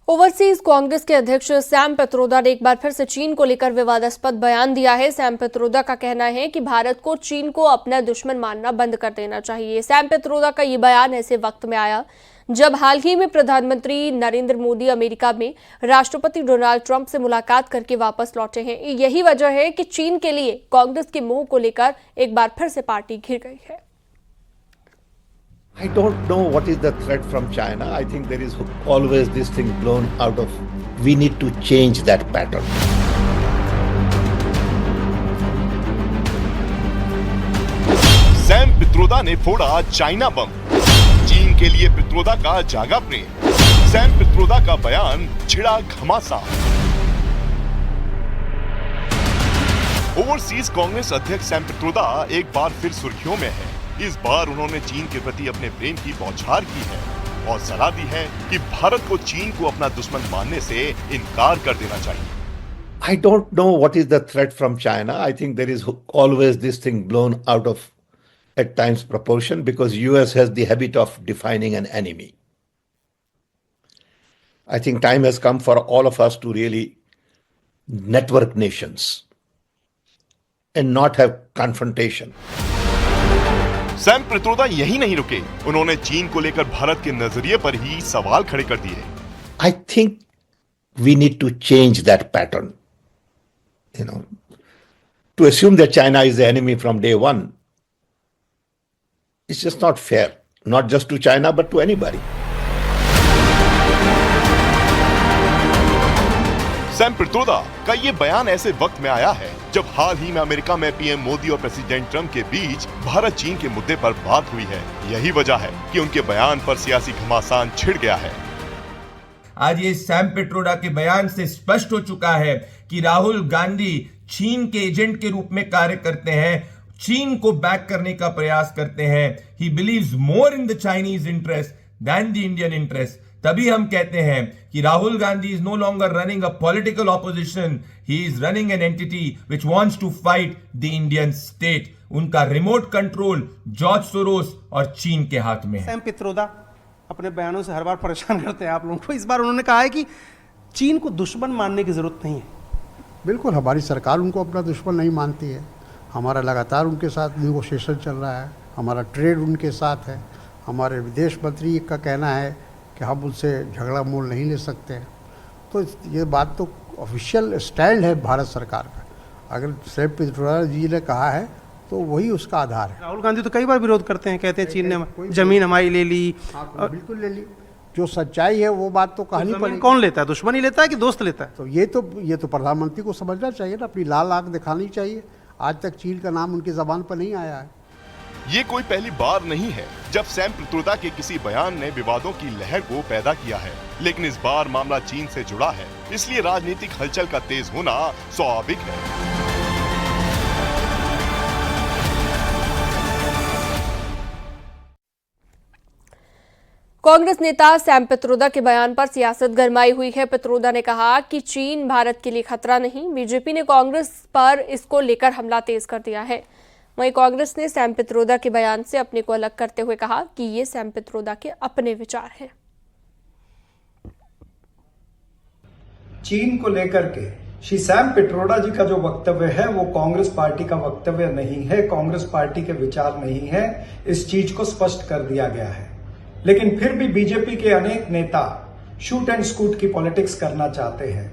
Overseas Congress के अध्यक्ष Sam Pitroda ने एक बार फिर से चीन को लेकर विवादास्पद बयान दिया है। सैम पित्रोदा का कहना है कि भारत को चीन को अपना दुश्मन मानना बंद कर देना चाहिए। सैम पित्रोदा का ये बयान ऐसे वक्त में आया जब हाल ही में प्रधानमंत्री नरेंद्र मोदी अमेरिका में राष्ट्रपति डोनाल्ड ट्रंप से मुलाकात करके वापस लौटे हैं। यही वजह है कि चीन के लिए कांग्रेस के मोह को लेकर एक बार फिर से पार्टी घिर गई है। I don't know what is the threat from China. I think there is always this thing blown out of. We need to change that pattern. Sam Pitroda ने फोड़ा चाइना बम। चीन के लिए पित्रोदा का जागा प्रेम। सैम पित्रोदा का बयान छिड़ा घमासान। ओवरसीज कांग्रेस अध्यक्ष सैम पित्रोदा एक बार फिर सुर्खियों में है। इस बार उन्होंने चीन के प्रति अपने प्रेम की बौछार की है और सलाह दी है कि भारत को चीन को अपना दुश्मन मानने से इनकार कर देना चाहिए। I don't know what is the threat from China. I think there is always this thing blown out of at times proportion because US has the habit of defining an enemy. I think time has come for all of us to really network nations and not have confrontation. Sam Pitroda यही नहीं रुके, उन्होंने चीन को लेकर भारत के नजरिए पर ही सवाल खड़े कर दिए। I think we need to change that pattern. To assume that China is the enemy from day one, it's just not fair, not just to China, but to anybody. Sam Pitroda का ये बयान ऐसे वक्त में आया है जब हाल ही में अमेरिका में पीएम मोदी और प्रेसिडेंट ट्रंप के बीच भारत चीन के मुद्दे पर बात हुई है। यही वजह है कि उनके बयान पर सियासी घमासान छिड़ गया है। आज ये सैम पित्रोदा के बयान से स्पष्ट हो चुका है कि राहुल गांधी चीन के एजेंट के रूप में कार्य करते हैं, चीन को बैक करने का प्रयास करते हैं। He believes more in the Chinese interest than the Indian interest. तभी हम कहते हैं कि Rahul Gandhi is no longer running a political opposition, he is running an entity which wants to fight the Indian state. उनका रिमोट कंट्रोल जॉर्ज सोरोस और चीन के हाथ में है। सैम पित्रोदा अपने बयानों से हर बार परेशान करते हैं आप लोगों को। इस बार उन्होंने कहा है कि चीन को दुश्मन मानने की जरूरत नहीं है। बिल्कुल, हमारी सरकार उनको अपना दुश्मन नहीं मानती है। हमारा लगातार उनके साथ नेगोशिएशन चल रहा है, हमारा ट्रेड उनके साथ है। हमारे विदेश मंत्री का कहना है कि हम उनसे झगड़ा मोल नहीं ले सकते हैं। तो ये बात तो ऑफिशियल स्टैंड है भारत सरकार का। अगर सैम पित्रोदा जी ने कहा है तो वही उसका आधार है। राहुल गांधी तो कई बार विरोध करते हैं, कहते हैं चीन ने जमीन हमारी ले ली। हाँ, बिल्कुल ले ली। जो सच्चाई है वो बात तो कहनी पड़ेगी। कौन लेता है, दुश्मन ही लेता है कि दोस्त लेता है? तो ये तो प्रधानमंत्री को समझना चाहिए ना, अपनी लाल आंख दिखानी चाहिए। आज तक चीन का नाम उनकी जबान पर नहीं आया है। ये कोई पहली बार नहीं है जब सैम पित्रोदा के किसी बयान ने विवादों की लहर को पैदा किया है, लेकिन इस बार मामला चीन से जुड़ा है, इसलिए राजनीतिक हलचल का तेज होना स्वाभाविक है। कांग्रेस नेता सैम पित्रोदा के बयान पर सियासत गरमाई हुई है। पित्रोदा ने कहा कि चीन भारत के लिए खतरा नहीं, बीजेपी ने कांग्रेस पर इसको लेकर हमला तेज कर दिया है। वहीं कांग्रेस ने सैम पित्रोदा के बयान से अपने को अलग करते हुए कहा कि ये सैम पित्रोदा के अपने विचार हैं। चीन को लेकर के श्री सैम पित्रोदा जी का जो वक्तव्य है वो कांग्रेस पार्टी का वक्तव्य नहीं है, कांग्रेस पार्टी के विचार नहीं है। इस चीज को स्पष्ट कर दिया गया है। लेकिन फिर भी बीजेपी के अनेक नेता शूट एंड स्कूट की पॉलिटिक्स करना चाहते हैं।